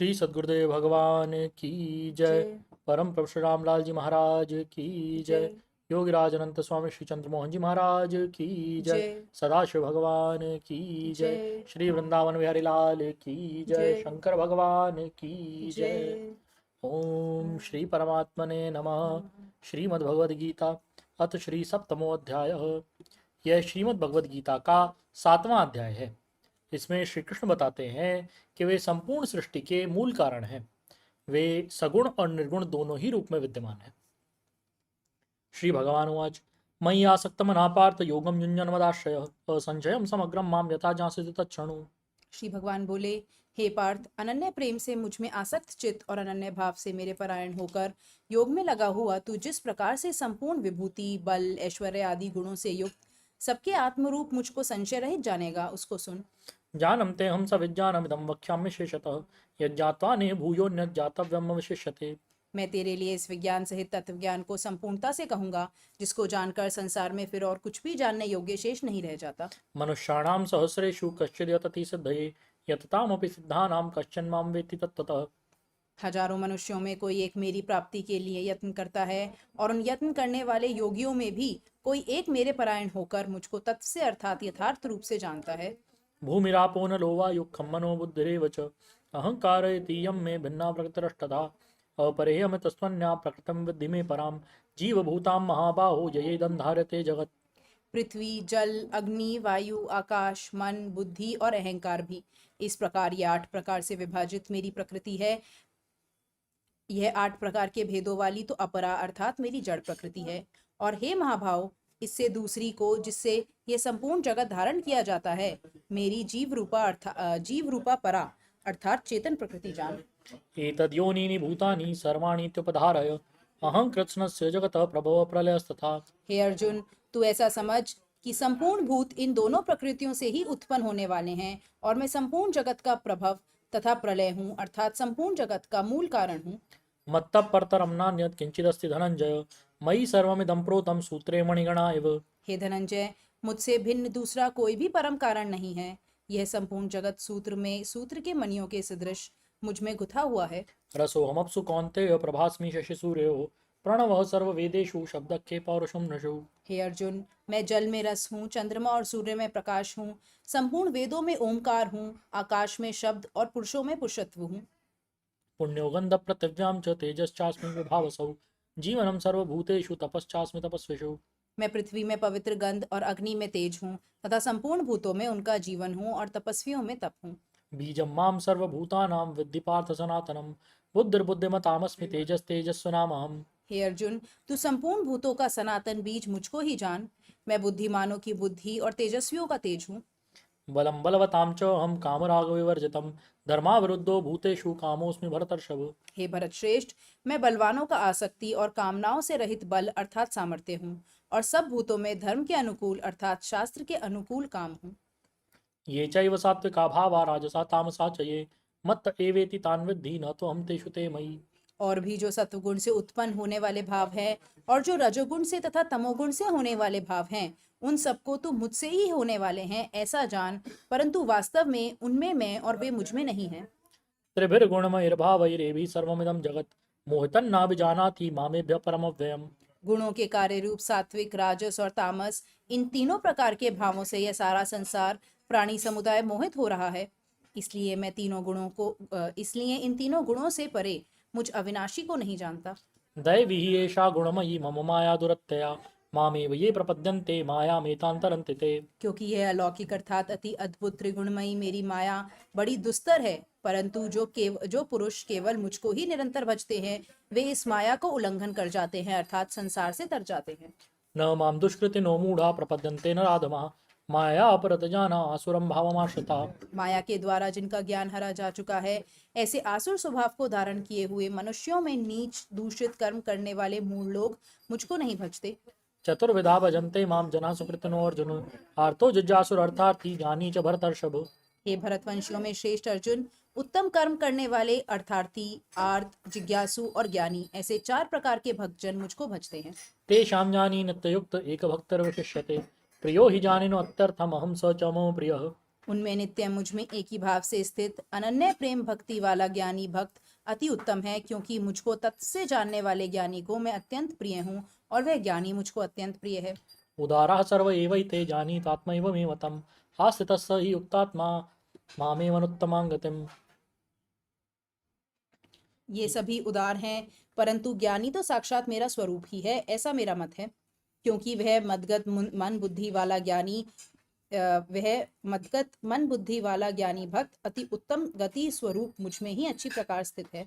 श्री सद्गुरुदेव भगवान की जय। जय परम प्रभु श्री रामलाल जी महाराज की जय। जय योगीराज अनंत स्वामी श्री चंद्रमोहन जी महाराज की जय। जय सदाशिव भगवान की जय। जय श्री वृंदावन बिहारी लाल की जय। जय शंकर भगवान की जय। जय। ओम श्री परमात्मने नमः। श्रीमद् भगवद गीता अथ श्री सप्तमोध्याय। यह श्रीमद् भगवद गीता का 7वां अध्याय है। इसमें श्री कृष्ण बताते हैं कि वे संपूर्ण सृष्टि के मूल कारण हैं। वे सगुण और निर्गुण दोनों ही रूप में विद्यमान हैं। श्री भगवान उवाच मयि आसक्तमनः पार्थ योगम युञ्जन्मदाश्रयः असंशयं समग्रं मां यथा ज्ञास्यति तच्छृणु। श्री भगवान बोले, हे पार्थ, अनन्य प्रेम से मुझ में आसक्त चित्त और अनन्य भाव से मेरे परायण होकर योग में लगा हुआ तू जिस प्रकार से संपूर्ण विभूति, बल, ऐश्वर्य आदि गुणों से युक्त सबके आत्मरूप मुझको संशय रहित जानेगा, उसको सुन। जानम ते हम सविज्ञानमिदं वक्ष्यामि शेषतः यज्ञात्वा ने भूयोऽन्यत् ज्ञातव्यम् अवशिष्यते। मैं तेरे लिए इस विज्ञान सहित तत्व ज्ञान को संपूर्णता से कहूंगा, जिसको जानकर संसार में फिर और कुछ भी जानने योग्य शेष नहीं रह जाता। मनुष्याणां सहस्रेषु कश्चिद् यतति सिद्धये यततामपि सिद्धानां कश्चन मां वेत्ति तत्त्वतः। हजारों मनुष्यों में कोई एक मेरी प्राप्ति के लिए यत्न करता है, और उन यत्न करने वाले योगियों में भी कोई एक मेरे परायण होकर मुझको तत्व से अर्थात यथार्थ रूप से जानता है। भूमिरापो नलो वायुः मनो बुद्धिरेव च अहंकार इतीयं मे भिन्ना प्रकृतिरष्टधा अपरेयम तस्मन्या प्रकृतं विद्धि मे परां जीवभूतां महाबाहो ययेदन्धार्यते जगत्। पृथ्वी, जल, अग्नि, वायु, आकाश, मन, बुद्धि और अहंकार भी इस प्रकार ये 8 प्रकार से विभाजित मेरी प्रकृति है। यह 8 प्रकार के भेदों वाली तो अपरा अर्थात मेरी जड़ प्रकृति है। और हे महाभाव, इससे दूसरी को जिससे यह संपूर्ण जगत धारण किया जाता है, मेरी जीव रूपा परा अर्थात चेतन प्रकृति जान। एतद्योनीनि भूतानि सर्वाणीत्युपधारय अहं कृत्स्नस्य जगतः प्रभवः प्रलयस्तथा। हे अर्जुन, तू ऐसा समझ कि संपूर्ण भूत इन दोनों प्रकृतियों से ही उत्पन्न होने वाले हैं, और मैं संपूर्ण जगत का प्रभव तथा प्रलय हूँ अर्थात संपूर्ण जगत का मूल कारण हूँ। मत्तः परतरं नान्यत् किंचिदस्ति धनंजय मयि सर्वमिदं प्रोतं सूत्रे मणिगणा इव। हे धनंजय, मुझसे भिन्न दूसरा कोई भी परम कारण नहीं है। यह संपूर्ण जगत सूत्र के मणियों के सदृश मुझ में गुथा हुआ है। रसोऽहमप्सु कौन्तेय प्रभास्मि शशिसूर्योः प्रणवः सर्ववेदेषु शब्दखे पौरुषं नशु। हे अर्जुन, मैं जल में रस हूँ, चंद्रमा और सूर्य में प्रकाश हूँ, संपूर्ण वेदों में ओंकार हूँ, आकाश में शब्द और पुरुषों में पुरुषत्व हूँ। पुण्यो गन्धपृथिव्यां च तेजश्चास्मि विभावसौ जीवनं सर्वभूतेषु तपश्चास्मि तपस्विषु। मैं पृथ्वी में पवित्र गंध और अग्नि में तेज हूँ तथा संपूर्ण भूतों में उनका जीवन हूँ और तपस्वियों में तप हूँ। बीजं मां सर्वभूतानां विद्धि पार्थ सनातनं बुद्धिर्बुद्धिमतामस्मि तेजस्तेजस्विनामहम्। हे अर्जुन, तू संपूर्ण भूतों का सनातन बीज मुझको ही जान। मैं बुद्धिमानों की बुद्धि और तेजस्वियों का तेज हूँ। बलं बलवतां च अहं कामरागविवर्जितं धर्माविरुद्धो भूतेषु कामोऽस्मि भरतर्षभ। हे भरत श्रेष्ठ, मैं बलवानों का आसक्ति और कामनाओं से रहित बल अर्थात सामर्थ्य हूँ, और सब भूतों में धर्म के अनुकूल अर्थात शास्त्र के अनुकूल काम हूँ। ये चैव सात्विका भावा राजसा तामसा च ये मत्त एवेति तान् विद्धि न तो हम तेषु ते मयि। और भी जो सत्वगुण से उत्पन्न होने वाले भाव हैं, और जो रजोगुण से तथा तमोगुण से होने वाले भाव हैं, उन सबको तो मुझसे ही होने वाले हैं ऐसा जान, परंतु वास्तव में उनमें मैं और वे मुझ में नहीं हैं। त्रिभिर्गुणमयैर्भावैरेभिः सर्वमिदं जगत् मोहितन्नाभिजानाति मामेभ्यः परमव्ययम्। गुणों के कार्य रूप सात्विक, राजस और तामस, इन तीनों प्रकार के भावों से यह सारा संसार प्राणी समुदाय मोहित हो रहा है। इसलिए इन तीनों गुणों से परे मुझ अविनाशी को नहीं जानता। दैवी हि एषा गुणमयी मम माया दुरत्यया मामेव ये प्रपद्यन्ते मायामेतां तरन्ति ते। क्योंकि यह अलौकिक अर्थात अति अद्भुत त्रिगुणमयी मेरी माया बड़ी दुस्तर है, परंतु जो पुरुष केवल मुझको ही निरंतर भजते हैं, वे इस माया को उल्लंघन कर जाते हैं अर्थात संसार से तर जाते हैं। न मां दुष्कृतिनो मूढ़ा प्रपद्यन्ते न राधमा माया अपरतजाना आसुरं भावमाश्रिता। माया के द्वारा जिनका ज्ञान हरा जा चुका है, ऐसे आसुर स्वभाव को धारण किए हुए मनुष्यों में नीच दूषित कर्म करने वाले मूढ़ लोग मुझको नहीं भजते। चतुर्विधा भजन्ते मां जना सुकृतिनो अर्जुन आर्तो जिज्ञासुरर्थार्थी ज्ञानी च भरतर्षभ। हे भरतवंशियों में श्रेष्ठ अर्जुन, उत्तम कर्म करने वाले अर्थार्थी, आर्त, जिज्ञासु और ज्ञानी, ऐसे 4 प्रकार के भक्तजन मुझको भजते हैं। तेषां ज्ञानी नित्ययुक्त एकभक्तिर्विशिष्यते प्रियो हि जानिनो अत्यर्थमहं स च मम प्रियः। उनमें नित्य मुझ में एक ही भाव से स्थित अनन्य प्रेम भक्ति वाला ज्ञानी भक्त अति उत्तम है, क्योंकि मुझको तत्व से जानने वाले ज्ञानी को मैं अत्यंत प्रिय हूँ और वह ज्ञानी मुझको अत्यंत प्रिय है। उदाराः सर्व एवैते जानीतात्मैव मे मतम् आस्थितः स हि युक्तात्मा मामेवनुत्तमां गतिम्। ये सभी उदार हैं, परंतु ज्ञानी तो साक्षात मेरा स्वरूप ही है, ऐसा मेरा मत है। क्योंकि वह मदगत मन बुद्धि वाला ज्ञानी वह मदगत मन बुद्धि वाला ज्ञानी भक्त अति उत्तम गति स्वरूप मुझ में ही अच्छी प्रकार स्थित है।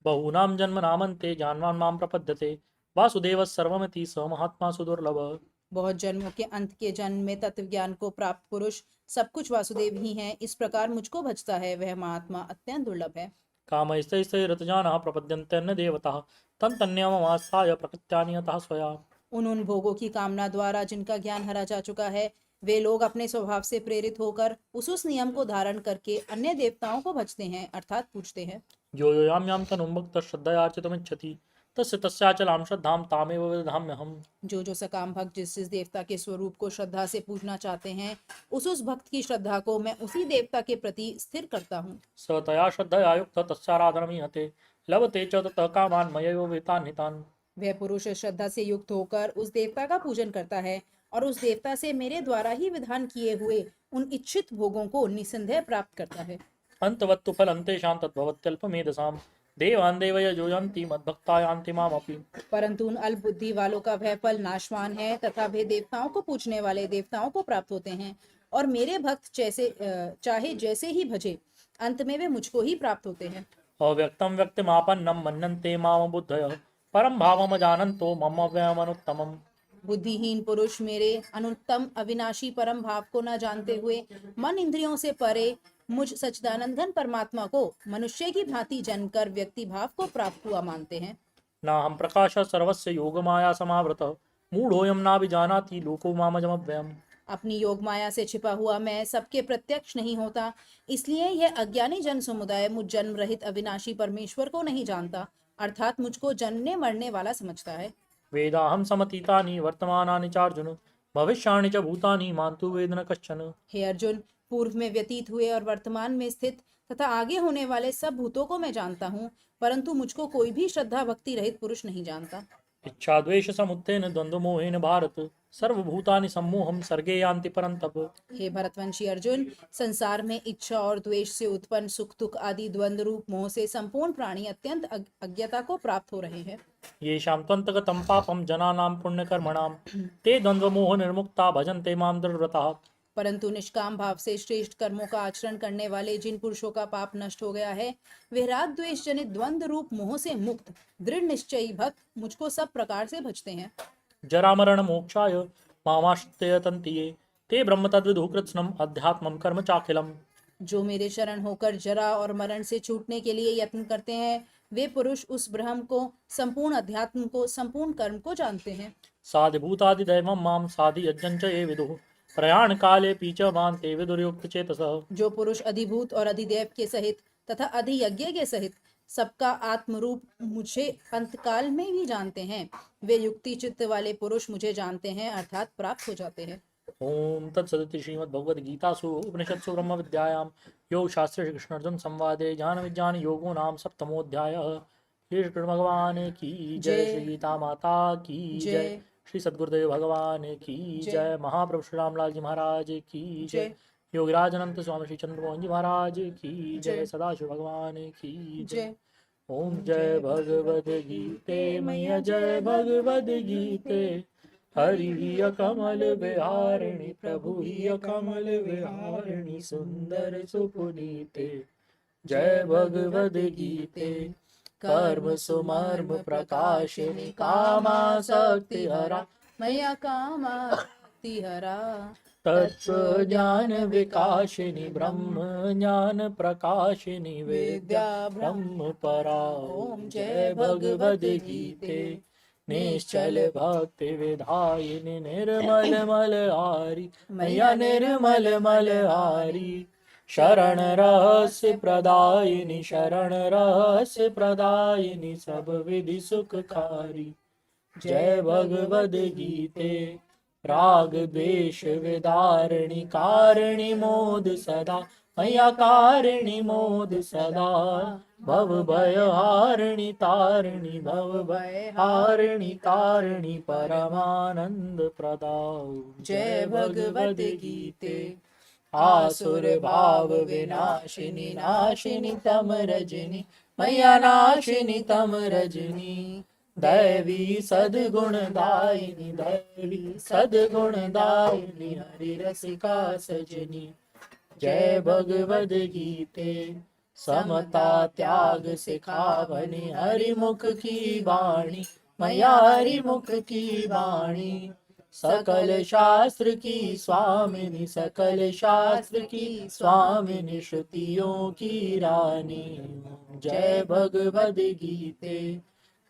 बहूनां जन्मनामन्ते जानवान् मां प्रपद्यते वासुदेवः सर्वमिति स महात्मा सुदुर्लभः। बहुत जन्मों के अंत के जन्म में तत्व ज्ञान को प्राप्त पुरुष सब कुछ वासुदेव ही है, इस प्रकार मुझको भजता है, वह महात्मा अत्यंत दुर्लभ है। कामैस्तैस्तैरतजानः प्रपद्यन्तेऽन्य देवताः तं तन्नियममास्थाय प्रकृत्यानि यतः स्वया। उन भोगों की कामना द्वारा जिनका ज्ञान हरा जा चुका है, वे लोग अपने स्वभाव से प्रेरित होकर उस नियम को धारण करके अन्य देवताओं को भजते हैं, अर्थात पूजते हैं। यो यो यां यां तनुं भक्तः श्रद्धयार्चितुमिच्छति तस्य तस्याचलां श्रद्धां तामेव विदधाम्यहम्। जो सकाम भक्त जिस देवता के स्वरूप को श्रद्धा से पूजना चाहते हैं, उस भक्त की श्रद्धा को मैं उसी देवता के प्रति स्थिर करता हूँ। स तया श्रद्धया युक्तः तस्याराधनमीहते लभते च ततः कामान् मयैव विहितान् हितान्। वह पुरुष श्रद्धा से युक्त होकर उस देवता का पूजन करता है और उस देवता से मेरे द्वारा ही विधान किए हुए उन इच्छित भोगों को निसंदेह प्राप्त करता है। अन्तवत्तु फलन्तेषां तद्भवत्यल्पमेधसां देवान् देवय जो यान्ति मद्भक्ता यान्ति मामपि। परंतु उन अल्प बुद्धि वालों का वह फल नाशवान है, तथा वे देवताओं को पूजने वाले देवताओं को प्राप्त होते हैं, और मेरे भक्त चाहे जैसे ही भजे, अंत में वे मुझको ही प्राप्त होते हैं। अव्यक्तं व्यक्तिमापन्नं मन्यन्ते माम बुद्धयः परं भावमजानन्तो मम व्ययमनुत्तमम्। बुद्धिहीन पुरुष मेरे अनुत्तम अविनाशी परम भाव को न जानते हुए मन इंद्रियों से परे मुझ सच्चिदानंद घन परमात्मा को मनुष्य की भांति जनकर व्यक्ति भाव को प्राप्त हुआ मानते हैं। नाहं प्रकाशः सर्वस्य योगमाया समावृतः मूढोऽयं नाभिजानाति लोको मामजमव्ययम्। अपनी योग माया से छिपा हुआ मैं सबके प्रत्यक्ष नहीं होता, इसलिए यह अज्ञानी जन समुदाय मुझ जन्म रहित अविनाशी परमेश्वर को नहीं जानता, अर्थात मुझको जन्मने मरने वाला समझता है। वेदाहं समतीतानि वर्तमानानि चार्जुन भविष्याणि च भूतानि मां तु वेद न कश्चन। हे अर्जुन, पूर्व में व्यतीत हुए और वर्तमान में स्थित तथा आगे होने वाले सब भूतों को मैं जानता हूँ, परंतु मुझको कोई भी श्रद्धा भक्ति रहित पुरुष नहीं जानता। इच्छा द्वेष समुत्थेन द्वंद्व मोहेन भारत सर्वभूतानि सम्मोहं सर्गे यान्ति परन्तप। हे भरतवंशी अर्जुन, संसार में इच्छा और द्वेष से उत्पन्न सुख दुख आदि द्वंद्व रूप मोह से संपूर्ण प्राणी अत्यंत अज्ञता को प्राप्त हो रहे हैं। येषां त्वन्तगतं पापं जनानां पुण्यकर्मणां ते द्वन्द्वमोह निर्मुक्ता भजन्ते मां दृढव्रताः। परंतु निष्काम भाव से श्रेष्ठ कर्मों का आचरण करने वाले जिन पुरुषों का पाप नष्ट हो गया है, वे राग द्वेष जनित द्वंद्व रूप मोह से मुक्त दृढ़ निश्चयी भक्त मुझको सब प्रकार से भजते हैं। जरामरण मोक्षाय मामाश्रित्य तन्ति ये ते ब्रह्म तद्विदुः कृत्स्नम् अध्यात्मं कर्म चाखिलम्। जो मेरे शरण होकर जरा और मरण से छूटने के लिए यत्न करते हैं, वे पुरुष उस ब्रह्म को, संपूर्ण अध्यात्म को, संपूर्ण कर्म को जानते हैं। साधिभूतादिदैवं मां साधियज्ञं च ये विदुः प्रयाण काले पीच मां ते विदुर्युक्त चेतसः। जो पुरुष अधिभूत और अधिदेव के सहित तथा अधियज्ञ के सहित सबका आत्मरूप मुझे अंतकाल में भी जानते हैं, वे युक्ति चित्त वाले पुरुष मुझे जानते हैं, अर्थात प्राप्त हो जाते हैं। ओम तत्सदिति श्रीमद्भगवद्गीतासु उपनिषत्सु ब्रह्मविद्यायां योगशास्त्रे श्रीकृष्णार्जुन संवादे ज्ञान विज्ञान योगो नाम सप्तमोऽध्यायः। श्री कृष्ण भगवान की जय, श्री गीता माता की जय, श्री सद्गुरुदेव भगवान की जय, महाप्रभु श्री रामलाल जी महाराज की जय, योगराज अनंत स्वामी श्री चंद्रमोहन जी महाराज की जय, सदाशिव भगवान की जय। ओम जय भगवद गीते मैया जय भगवद गीते हरि ही कमल विहारिणी प्रभु ही कमल विहारिणी सुंदर सुपुनीते। जय भगवद गीते कर्म सुमर्म प्रकाशिनी कामासक्ति हरा मैया कामासक्ति हरा। तत्व ज्ञान विकाशिनी ब्रह्म ज्ञान प्रकाशिनी वेद्या ब्रह्म परा। ओम जय भगवद गीते निश्चल भक्ति विधायिनी निर्मल मलहारी मैया निर्मल मलहारी। शरण रहस्य प्रदायिनी शरण रहस्य प्रदायिनी सब विधि सुखकारी। जय भगवद गीते राग द्वेष विदारिणी कारिणी मोद सदा मैया कारिणी मोद सदा भव भय हारिणी तारिणी भव भय हारिणी तारिणी परमानंद प्रदाओ। जय भगवद गीते। आसुर भाव विनाशिनी नाशिनी तम रजनी मैया नाशिनी तम रजनी दैवी सद्गुण दायिनी दैवी सद्गुण दायिनी हरि रसिका सजनी। जय भगवद गीते। समता त्याग सिखावनी हरिमुख की वाणी मैया हरिमुख की वाणी सकल शास्त्र की स्वामिनी सकल शास्त्र की स्वामिनी श्रुतियों की रानी। जय भगवद गीते।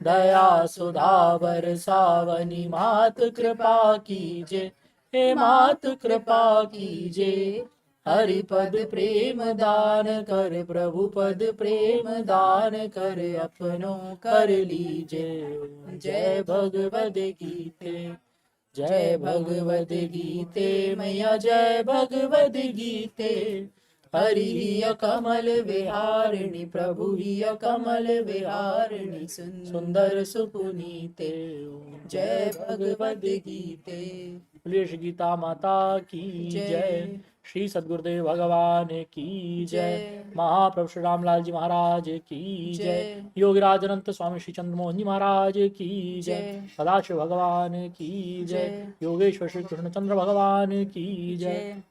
दया सुधा बरसावनी मात कृपा कीजे हे मात कृपा कीजे हरिपद प्रेम दान कर प्रभु पद प्रेम दान कर अपनों कर लीजे। जय भगवद गीते। जय भगवद गीते मैया जय भगवद गीते। हरि ही कमल विहारिणी प्रभु ही कमल विहारिणी सुंदर सुपुनीते। जय भगवद गीते। बोलिए श्री गीता माता की जय। श्री सद्गुरुदेव भगवान की जय। महाप्रभु श्री रामलाल जी महाराज की जय। योगीराज अनंत स्वामी श्री चंद्रमोहन जी महाराज की जय। सदाशिव भगवान की जय। योगेश्वर श्री कृष्णचंद्र भगवान की जय।